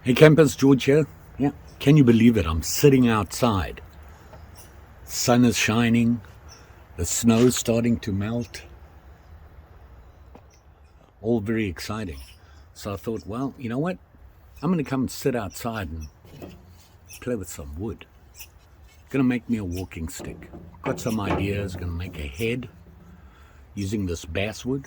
Hey campers, George here. Yeah, can you believe it? I'm sitting outside. Sun is shining, the snow's starting to melt. All very exciting. So I thought, well, you know what? I'm going to come and sit outside and play with some wood. Going to make me a walking stick. Got some ideas. Going to make a head using this basswood.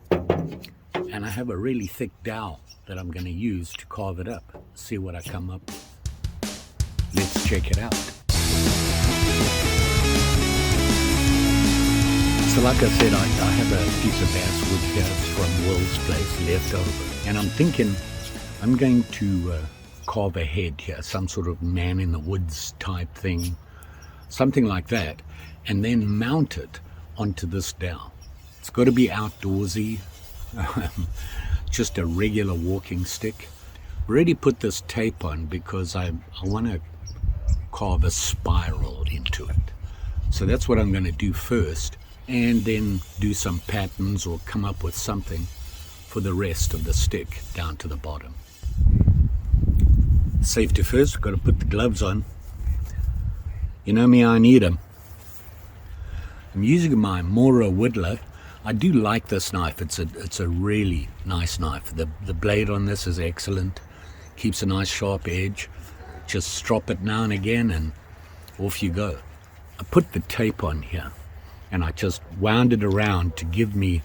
And I have a really thick dowel that I'm going to use to carve it up. See what I come up with. Let's check it out. So like I said, I have a piece of basswood here. It's from Will's place, left over. And I'm thinking I'm going to carve a head here, some sort of man in the woods type thing, something like that, and then mount it onto this dowel. It's got to be outdoorsy, just a regular walking stick. Already put this tape on because I want to carve a spiral into it. So that's what I'm going to do first, and then do some patterns or come up with something for the rest of the stick down to the bottom. Safety first, got to put the gloves on. You know me, I need them. I'm using my Mora whittler. I do like this knife. It's a really nice knife. The blade on this is excellent. Keeps a nice sharp edge. Just strop it now and again and off you go. I put the tape on here and I just wound it around to give me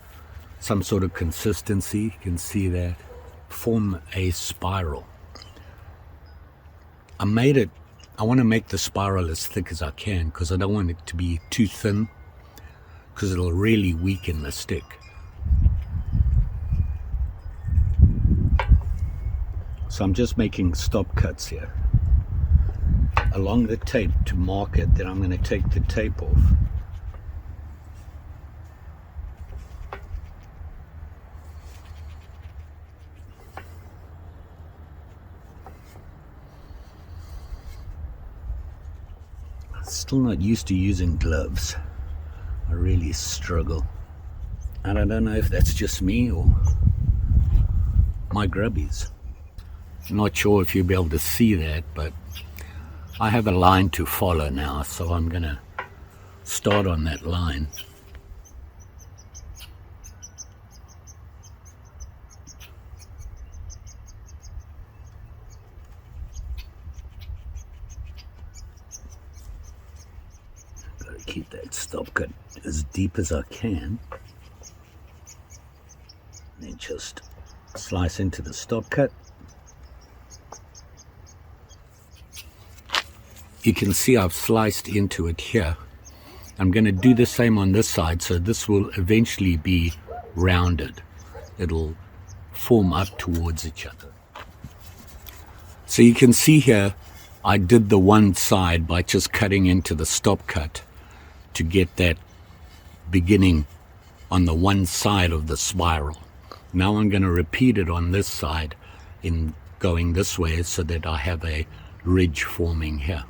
some sort of consistency. You can see that. Form a spiral. I want to make the spiral as thick as I can because I don't want it to be too thin because it'll really weaken the stick. So I'm just making stop cuts here along the tape to mark it. Then I'm going to take the tape off. Still not used to using gloves. I really struggle. And I don't know if that's just me or my grubbies. I'm not sure if you'll be able to see that, but I have a line to follow now, so I'm going to start on that line. Keep that stop cut as deep as I can, then just slice into the stop cut. You can see I've sliced into it here. I'm going to do the same on this side, so this will eventually be rounded. It'll form up towards each other. So you can see here I did the one side by just cutting into the stop cut to get that beginning on the one side of the spiral. Now I'm going to repeat it on this side in going this way so that I have a ridge forming here.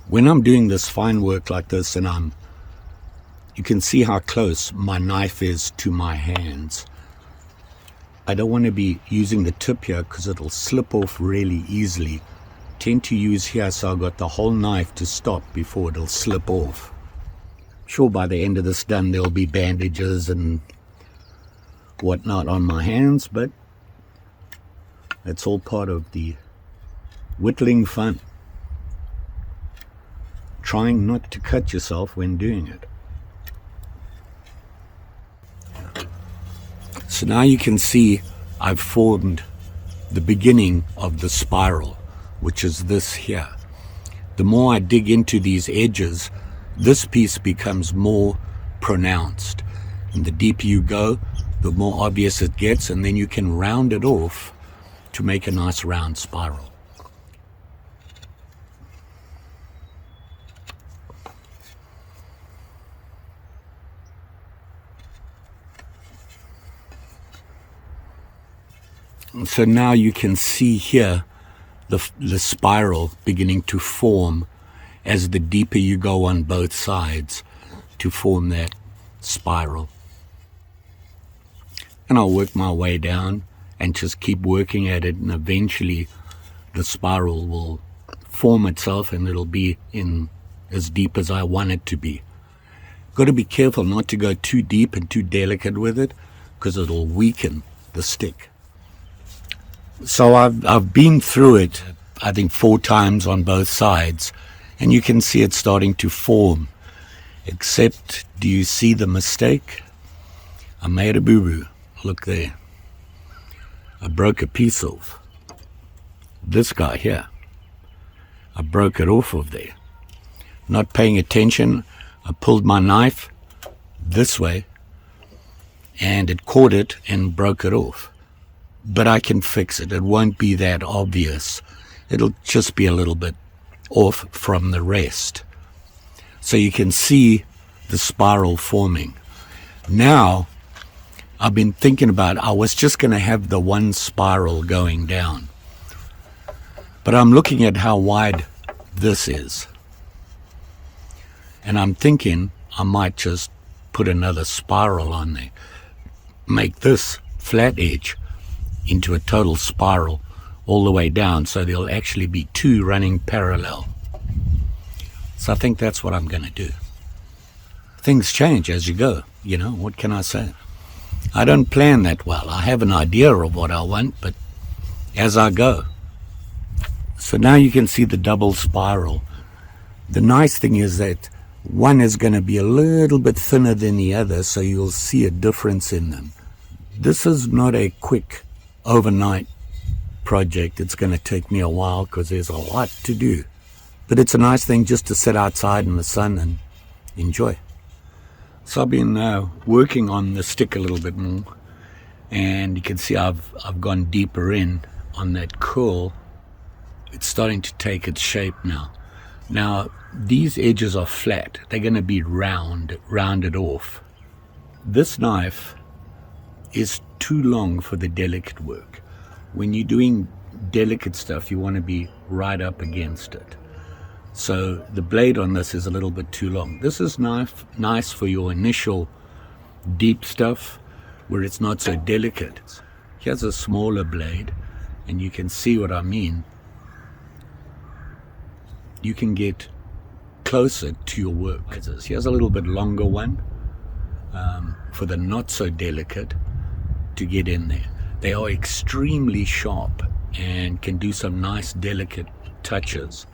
When I'm doing this fine work like this and you can see how close my knife is to my hands. I don't want to be using the tip here because it'll slip off really easily. Tend to use here so I've got the whole knife to stop before it'll slip off. Sure, by the end of this done there'll be bandages and whatnot on my hands, but it's all part of the whittling fun. Trying not to cut yourself when doing it. So now you can see I've formed the beginning of the spiral, which is this here. The more I dig into these edges, this piece becomes more pronounced. And the deeper you go, the more obvious it gets, and then you can round it off to make a nice round spiral. So now you can see here the spiral beginning to form, as the deeper you go on both sides to form that spiral. And I'll work my way down and just keep working at it, and eventually the spiral will form itself and it'll be in as deep as I want it to be. Got to be careful not to go too deep and too delicate with it, because it'll weaken the stick. So I've been through it, I think 4 times on both sides, and you can see it starting to form. Except, do you see the mistake? I made a boo-boo. Look there. I broke a piece off. This guy here. I broke it off of there. Not paying attention, I pulled my knife this way, and it caught it and broke it off. But I can fix it. It won't be that obvious. It'll just be a little bit off from the rest. So you can see the spiral forming. Now, I've been thinking about, I was just going to have the one spiral going down. But I'm looking at how wide this is. And I'm thinking I might just put another spiral on there. Make this flat edge into a total spiral all the way down, so there'll actually be 2 running parallel. So I think that's what I'm going to do. Things change as you go, you know, what can I say? I don't plan that well. I have an idea of what I want, but as I go. So now you can see the double spiral. The nice thing is that one is going to be a little bit thinner than the other, so you'll see a difference in them. This is not a quick overnight project. It's going to take me a while because there's a lot to do. But it's a nice thing just to sit outside in the sun and enjoy. So I've been working on the stick a little bit more, and you can see I've gone deeper in on that curl. It's starting to take its shape now. Now these edges are flat. They're going to be rounded off. This knife is too long for the delicate work. When you're doing delicate stuff, you want to be right up against it. So the blade on this is a little bit too long. This is nice for your initial deep stuff where it's not so delicate. Here's a smaller blade, and you can see what I mean. You can get closer to your work. Here's a little bit longer one for the not so delicate to get in there. They are extremely sharp and can do some nice delicate touches.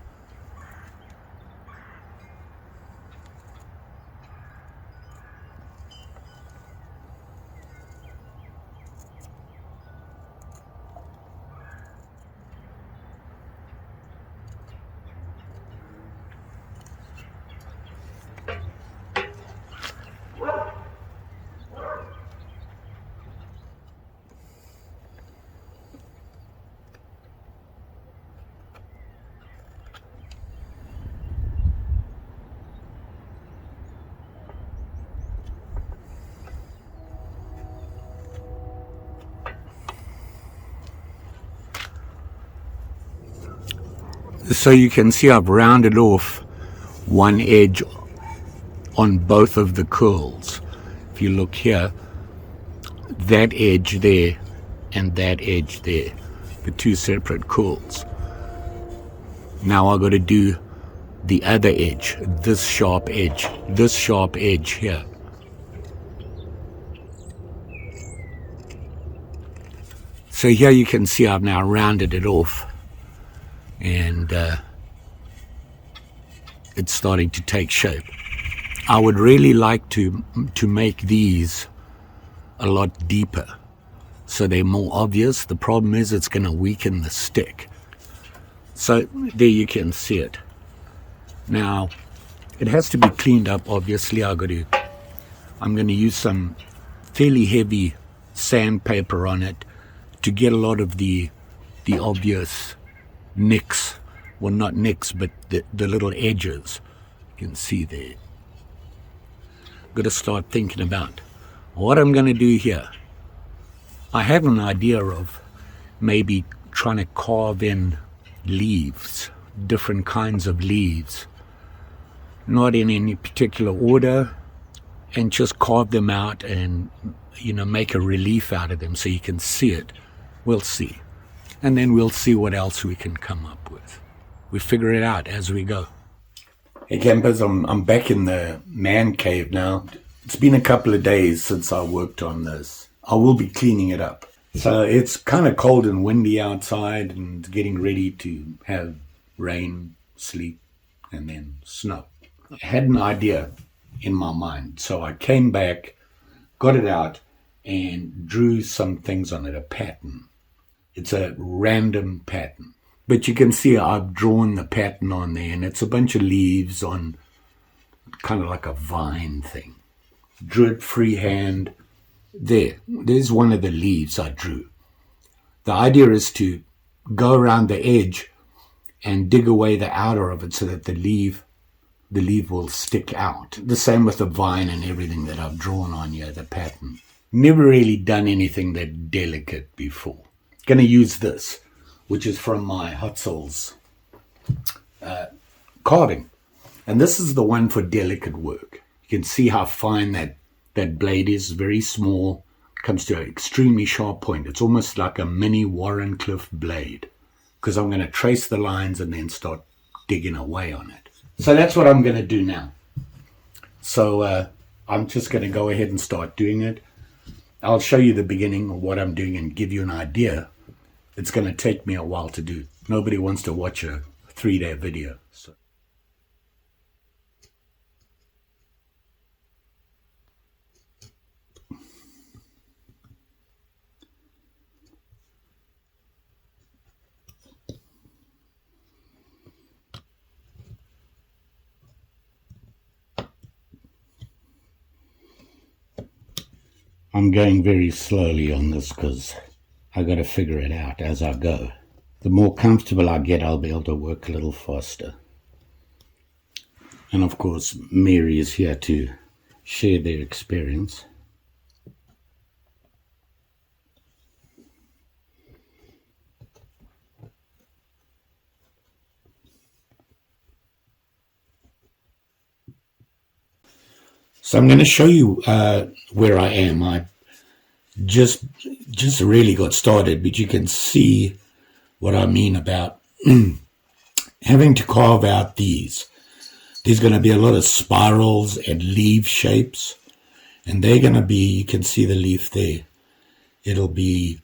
So you can see I've rounded off one edge on both of the curls. If you look here, that edge there and that edge there, the 2 separate curls. Now I've got to do the other edge, this sharp edge here. So here you can see I've now rounded it off, and it's starting to take shape. I would really like to make these a lot deeper so they're more obvious. The problem is it's going to weaken the stick. So there you can see it. Now it has to be cleaned up, obviously. I'm going to use some fairly heavy sandpaper on it to get a lot of the obvious nicks, well, not nicks, but the little edges you can see there. Got to start thinking about what I'm going to do here. I have an idea of maybe trying to carve in leaves, different kinds of leaves, not in any particular order, and just carve them out and, make a relief out of them so you can see it. We'll see. And then we'll see what else we can come up with. We figure it out as we go. Hey campers, I'm back in the man cave now. It's been a couple of days since I worked on this. I will be cleaning it up. So it's kind of cold and windy outside and getting ready to have rain, sleet, and then snow. I had an idea in my mind. So I came back, got it out, and drew some things on it, a pattern. It's a random pattern. But you can see I've drawn the pattern on there, and it's a bunch of leaves on kind of like a vine thing. Drew it freehand. There's one of the leaves I drew. The idea is to go around the edge and dig away the outer of it so that the leaf will stick out. The same with the vine and everything that I've drawn on here, the pattern. Never really done anything that delicate before. Going to use this, which is from my Hot Souls carving. And this is the one for delicate work. You can see how fine that blade is, very small, comes to an extremely sharp point. It's almost like a mini Warrenclyffe blade, because I'm going to trace the lines and then start digging away on it. So that's what I'm going to do now. So I'm just going to go ahead and start doing it. I'll show you the beginning of what I'm doing and give you an idea. It's going to take me a while to do. Nobody wants to watch a 3-day video. So. I'm going very slowly on this because I got to figure it out as I go. The more comfortable I get, I'll be able to work a little faster. And of course, Mary is here to share their experience. So I'm going to show you where I am. I just really got started, but you can see what I mean about having to carve out these. There's going to be a lot of spirals and leaf shapes, and they're going to be, you can see the leaf there. It'll be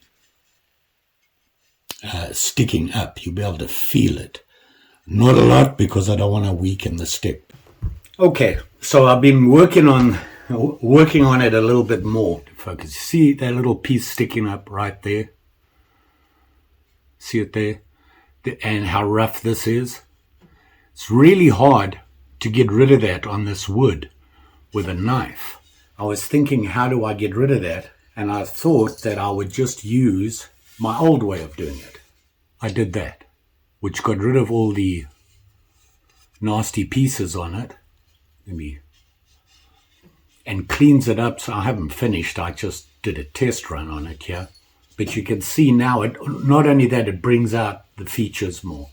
sticking up. You'll be able to feel it. Not a lot, because I don't want to weaken the stick. Okay, so I've been working on it a little bit more to focus. See that little piece sticking up right there? See it there? And how rough this is? It's really hard to get rid of that on this wood with a knife. I was thinking, how do I get rid of that? And I thought that I would just use my old way of doing it. I did that, which got rid of all the nasty pieces on it. And cleans it up. So I haven't finished. I just did a test run on it here. But you can see now, not only that, it brings out the features more.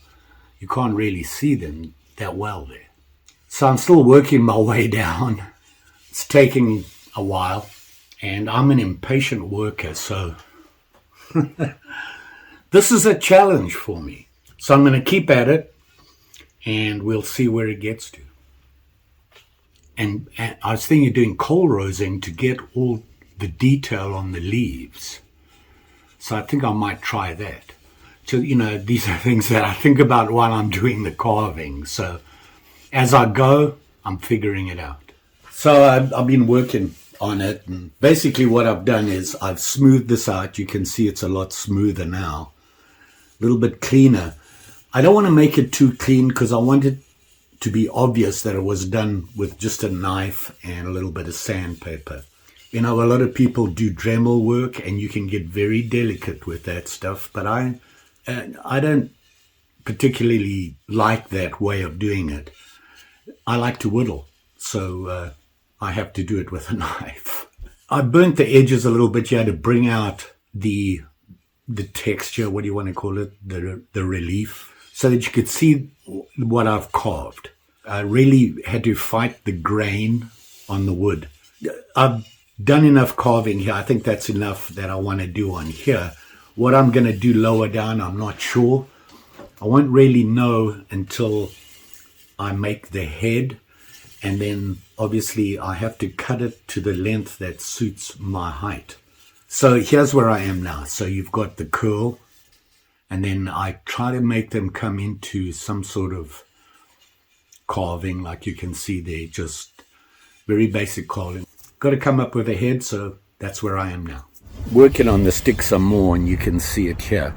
You can't really see them that well there. So I'm still working my way down. It's taking a while. And I'm an impatient worker, so this is a challenge for me. So I'm going to keep at it, and we'll see where it gets to. And I was thinking of doing coal rosing to get all the detail on the leaves. So I think I might try that. So, these are things that I think about while I'm doing the carving. So as I go, I'm figuring it out. So I've been working on it. And basically what I've done is I've smoothed this out. You can see it's a lot smoother now. A little bit cleaner. I don't want to make it too clean because I want it to be obvious that it was done with just a knife and a little bit of sandpaper. A lot of people do Dremel work, and you can get very delicate with that stuff, but I don't particularly like that way of doing it. I like to whittle, so I have to do it with a knife. I burnt the edges a little bit. You had to bring out the texture, what do you want to call it, the relief, so that you could see what I've carved. I really had to fight the grain on the wood. I've done enough carving here. I think that's enough that I want to do on here. What I'm going to do lower down, I'm not sure. I won't really know until I make the head, and then obviously I have to cut it to the length that suits my height. So here's where I am now. So you've got the curl, and then I try to make them come into some sort of carving, like you can see there, just very basic carving. Got to come up with a head, so that's where I am now. Working on the stick some more, and you can see it here.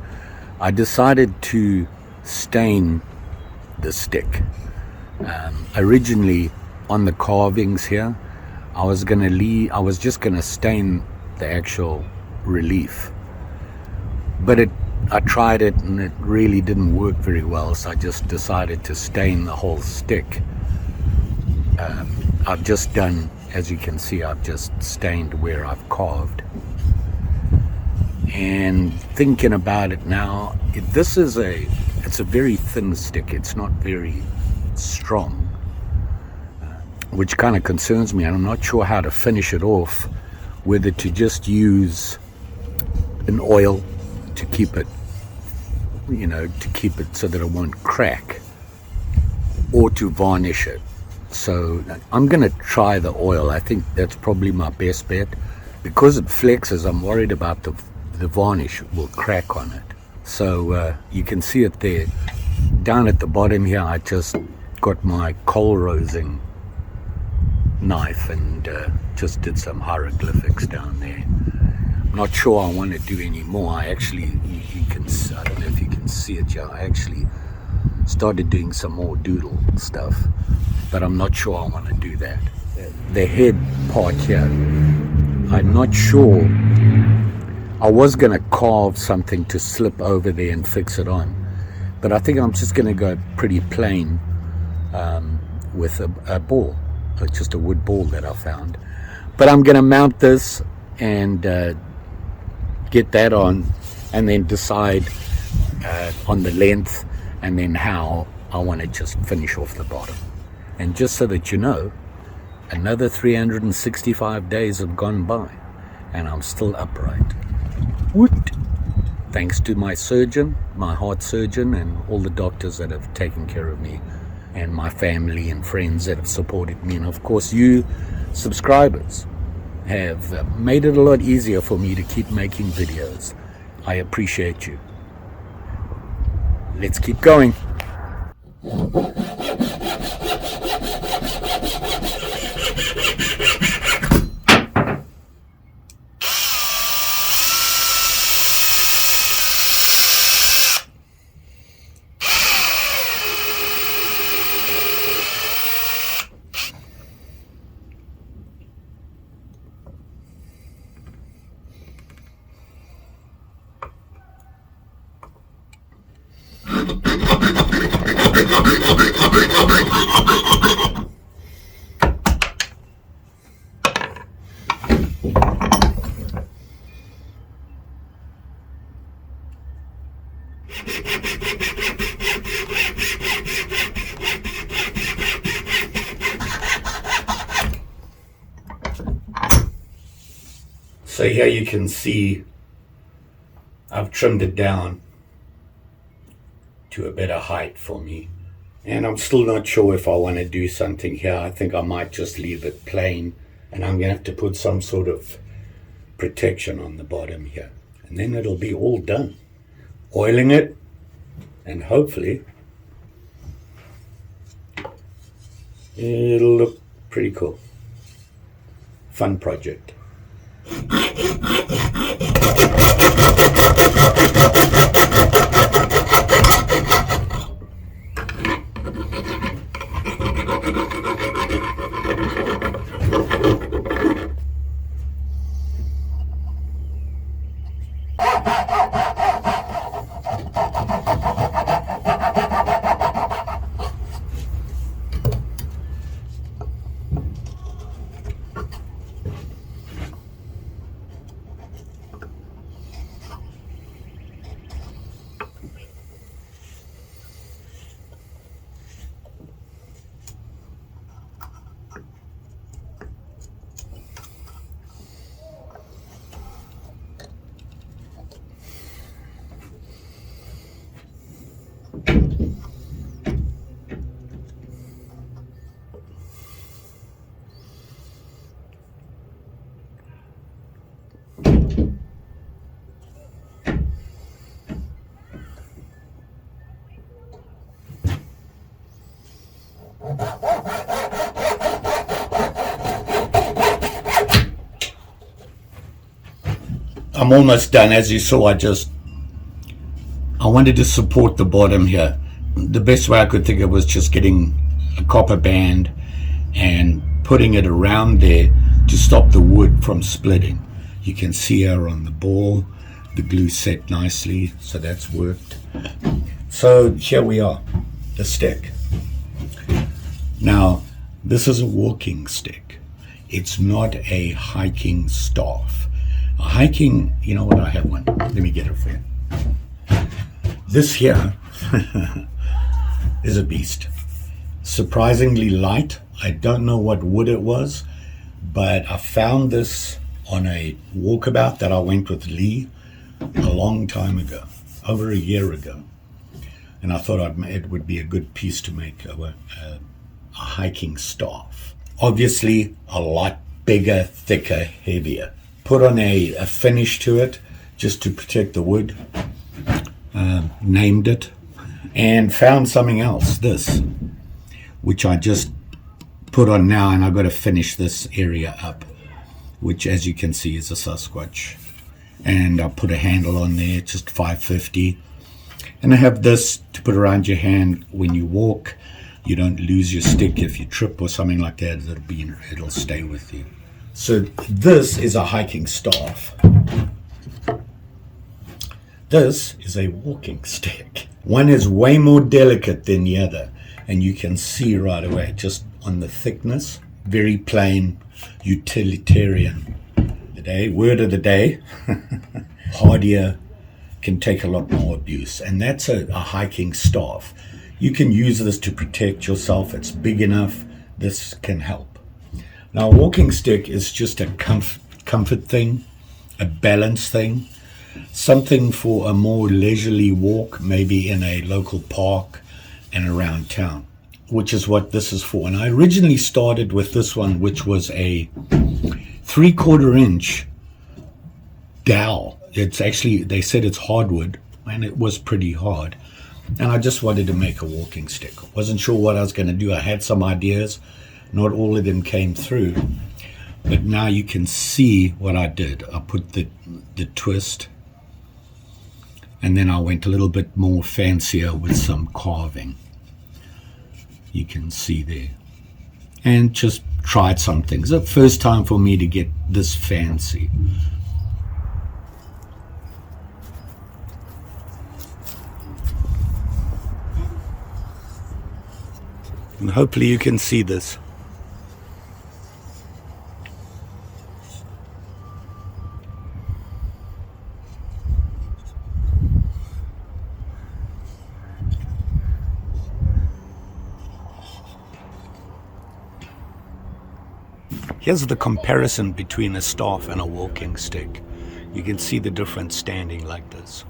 I decided to stain the stick. Originally on the carvings here, I was just gonna stain the actual relief, but I tried it and it really didn't work very well, so I just decided to stain the whole stick. I've just done, as you can see, I've just stained where I've carved. And thinking about it now, it's a very thin stick. It's not very strong, which kind of concerns me, and I'm not sure how to finish it off, whether to just use an oil to keep it, so that it won't crack, or to varnish it. So I'm going to try the oil. I think that's probably my best bet. Because it flexes, I'm worried about the varnish will crack on it. So you can see it there. Down at the bottom here, I just got my coal rosing knife and just did some hieroglyphics down there. I'm not sure I want to do any more. I actually, I don't know if you can see it here, I actually started doing some more doodle stuff, but I'm not sure I want to do that. The head part here, I'm not sure. I was going to carve something to slip over there and fix it on, but I think I'm just going to go pretty plain with a ball, just a wood ball that I found. But I'm going to mount this and get that on, and then decide on the length, and then how I want to just finish off the bottom. And just so that you know, another 365 days have gone by and I'm still upright. Woot! Thanks to my surgeon, my heart surgeon, and all the doctors that have taken care of me, and my family and friends that have supported me, and of course you subscribers have made it a lot easier for me to keep making videos. I appreciate you. Let's keep going. So here you can see I've trimmed it down to a better height for me, and I'm still not sure if I want to do something here. I think I might just leave it plain, and I'm gonna have to put some sort of protection on the bottom here, and then it'll be all done. Oiling it, and hopefully it'll look pretty cool. Fun project. I'm almost done. As you saw, I wanted to support the bottom here. The best way I could think of was just getting a copper band and putting it around there to stop the wood from splitting. You can see here on the ball, the glue set nicely, so that's worked. So here we are, the stick. Now, this is a walking stick. It's not a hiking staff. A hiking, you know what, I have one. Let me get it for you. This here is a beast. Surprisingly light. I don't know what wood it was, but I found this on a walkabout that I went with Lee a long time ago, over a year ago. And I thought it would be a good piece to make a hiking staff. Obviously, a lot bigger, thicker, heavier. Put on a finish to it just to protect the wood. Named it and found something else, this, which I just put on now, and I've got to finish this area up, which as you can see is a Sasquatch, and I put a handle on there, just 550, and I have this to put around your hand when you walk. You don't lose your stick. If you trip or something like that, it'll stay with you. So this is a hiking staff. This is a walking stick. One is way more delicate than the other, and you can see right away just on the thickness. Very plain, utilitarian. Word of the day. Hardier, can take a lot more abuse, and that's a hiking staff. You can use this to protect yourself. It's big enough. This can help. Now, a walking stick is just a comfort thing, a balance thing. Something for a more leisurely walk, maybe in a local park and around town, which is what this is for. And I originally started with this one, which was a 3/4 inch dowel. It's actually, they said it's hardwood, and it was pretty hard. And I just wanted to make a walking stick. Wasn't sure what I was going to do. I had some ideas. Not all of them came through. But now you can see what I did. I put the twist, and then I went a little bit more fancier with some carving. You can see there. And just tried some things. The first time for me to get this fancy. And hopefully you can see this. Here's the comparison between a staff and a walking stick. You can see the difference standing like this.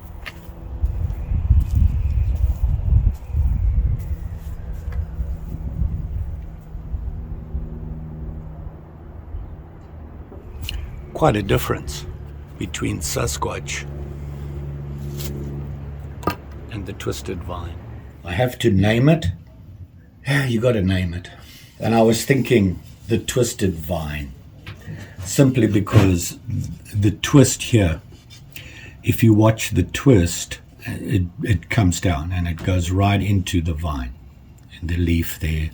Quite a difference between Sasquatch and the twisted vine. I have to name it. Yeah, you got to name it. And I was thinking the twisted vine, simply because the twist here, if you watch the twist, it comes down and it goes right into the vine and the leaf there.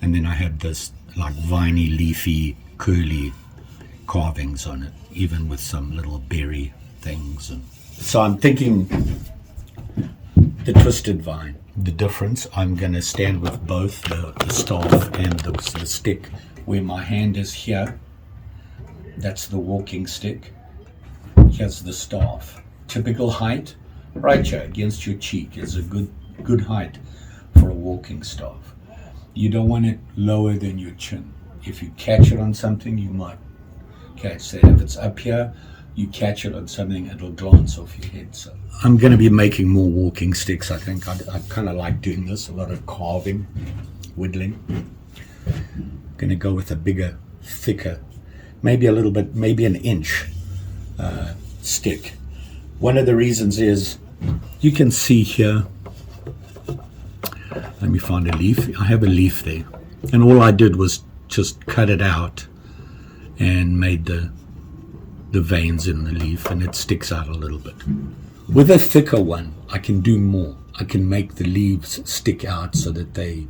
And then I have this like viney, leafy, curly carvings on it, even with some little berry things. And so I'm thinking the twisted vine. The difference, I'm going to stand with both the staff and the stick. Where my hand is here, that's the walking stick. Here's the staff. Typical height, right here against your cheek is a good height for a walking staff. You don't want it lower than your chin. If you catch it on something, you might catch that. If it's up here, you catch it on something, it'll glance off your head. So I'm going to be making more walking sticks. I think I kind of like doing this, a lot of carving, whittling. Going to go with a bigger, thicker, maybe a little bit, maybe an inch stick. One of the reasons is, you can see here, let me find a leaf. I have a leaf there, and all I did was just cut it out and made the veins in the leaf, and it sticks out a little bit. With a thicker one, I can do more. I can make the leaves stick out so that they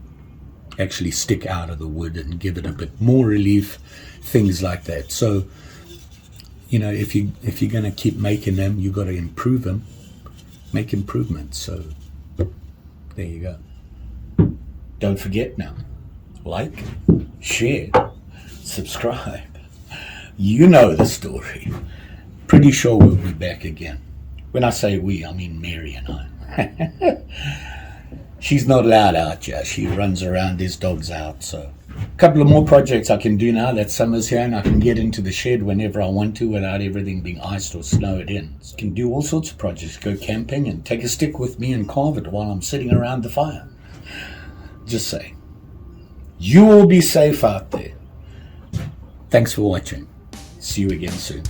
actually stick out of the wood and give it a bit more relief, things like that. So, you know, if you're going to keep making them, you've got to improve them, make improvements. So there you go. Don't forget now, like, share, subscribe. You know the story. Pretty sure we'll be back again. When I say we, I mean Mary and I. She's not allowed out here. She runs around, there's dogs out. So a couple of more projects I can do now that summer's here, and I can get into the shed whenever I want to without everything being iced or snowed in. So I can do all sorts of projects. Go camping and take a stick with me and carve it while I'm sitting around the fire. Just say, you will be safe out there. Thanks for watching. See you again soon.